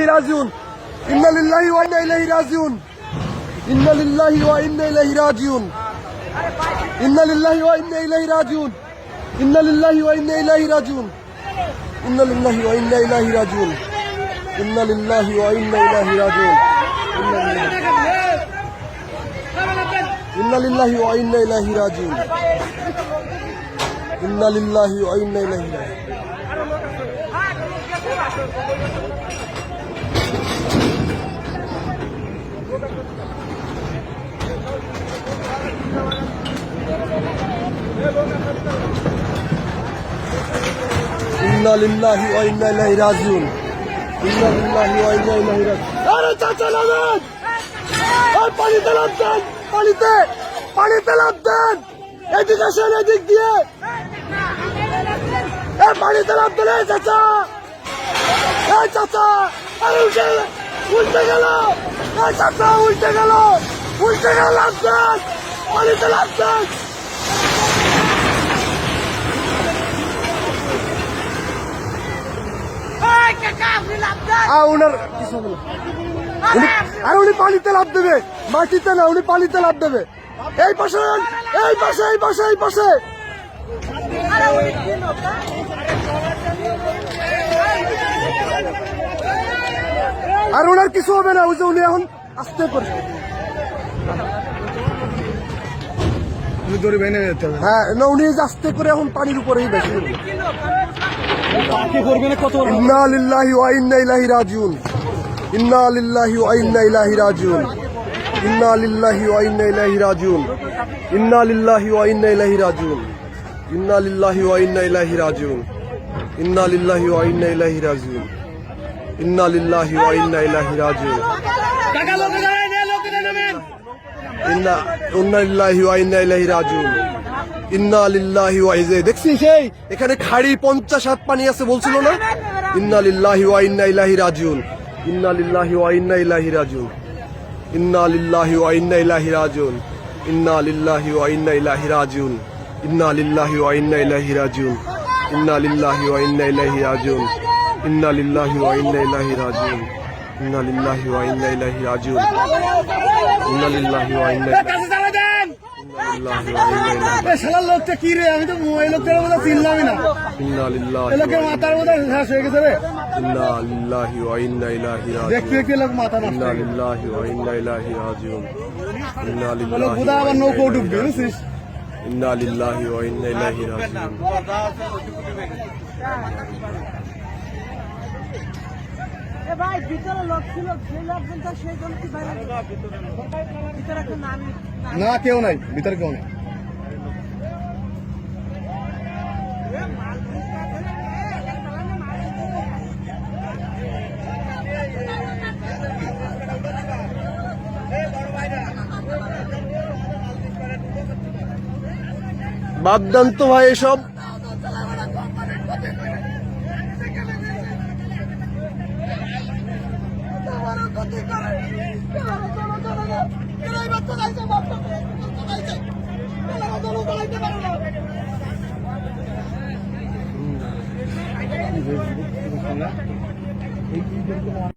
ইলাইহি রাজিউন ইন্না লিল্লাহি ওয়া ইন্না ইলাইহি রাজিউন ইন্না লিল্লাহি ওয়া ইন্না ইলাইহি রাজিউন ইন্না লিল্লাহি ওয়া ইন্না ইলাইহি রাজিউন ইন্না লিল্লাহি ওয়া ইন্না ইলাইহি রাজিউন ইন্না লিল্লাহি ওয়া ইন্না ইলাইহি রাজিউন ইন্না লিল্লাহি ওয়া ইন্না ইলাইহি রাজিউন ইন্না লিল্লাহি ওয়া ইন্না ইলাইহি রাজিউন ইন্না লিল্লাহি ওয়া ইন্না ইলাইহি রাজিউন ইন্না লিল্লাহি ওয়া ইন্না ইলাইহি রাজিউন ইন্না লিল্লাহি ওয়া ইন্না ইলাইহি রাজিউন আরে চাচা নামেন আর পানিতে লাফ দেন পানিতে লাফ দেন এদিকে আসেন এদিক দিয়ে পানিতে লাফ দেন চাচা আরে উল্টে গেল চাচা উল্টে গেল লাফ দেন পানিতে লাফ দেন উনার কিছু হবে না আর উনি পানিতে লাফ দেবে মাটিতে না উনি পানিতে লাফ দেবে এই পাশে আর ওনার কিছু হবে না ওই যে উনি এখন আস্তে করে হ্যাঁ না উনি আস্তে করে এখন পানির উপরেই বেশি ইন্না লিল্লাহি ওয়া ইন্না ইলাইহি রাজিউন ইন্না লিল্লাহি ওয়া ইন্না ইলাইহি রাজিউন ইন্না লিল্লাহি ওয়া ইন্না ইলাইহি রাজিউন ইন্না লিল্লাহি ওয়া ইন্না ইলাইহি রাজিউন ইন্না লিল্লাহি ওয়া ইন্না ইলাইহি রাজিউন ইন্না লিল্লাহি ওয়া ইন্না ইলাইহি রাজিউন ইন্না লিল্লাহি ওয়া ইন্না ইলাইহি রাজিউন ইন্না লিল্লাহি ওয়া ইন্না ইলাইহি রাজিউন ইন্না লিল্লাহি ওয়া দেখছিস সেই এখানে খাড়ি 50 হাত পানি আছে বলছিল না ইন্না লিল্লাহি ওয়া ইন্না ইলাইহি রাজিউন ইন্না লিল্লাহি ওয়া ইন্না ইলাইহি রাজিউন ইন্না লিল্লাহি ওয়া ইন্না ইলাইহি রাজিউন ইন্না লিল্লাহি ওয়া ইন্না ইলাইহি রাজিউন ইন্না লিল্লাহি ওয়া ইন্না ইলাইহি রাজিউন ইন্না লিল্লাহি ওয়া ইন্না ইলাইহি রাজিউন ইন্না লিল্লাহি ওয়া ইন্না ইলাইহি রাজিউন ইন্না লিল্লাহি ওয়া ইন্না ইলাইহি রাজিউন ইন্না লিল্লাহি ওয়া ইন্না শালার লোকটা কি রে আমি তো এই লোকটার মধ্যে চিনলামই না ইন্না লিল্লাহি এই লোকের মাথার মধ্যে শেষ হয়ে গেছে রে ইন্না লিল্লাহি ওয়া ইন্না ইলাইহি রাজিউন দেখতে লোক মাথা নষ্ট ইন্না লিল্লাহি ওয়া ইন্না ইলাইহি রাজিউন ইন্না লিল্লাহি খোদা আবার নৌকো ডুববে বুঝছিস ইন্না লিল্লাহি ওয়া ইন্না ইলাইহি রাজিউন এ ভাই ভিতরে লোক ছিল সেই লোকটা সেই জন কি ভাই ভিতরে একটা নাম না কেউ নাই ভিতরে কেউ নাই বাদ দেন তো ভাই এসব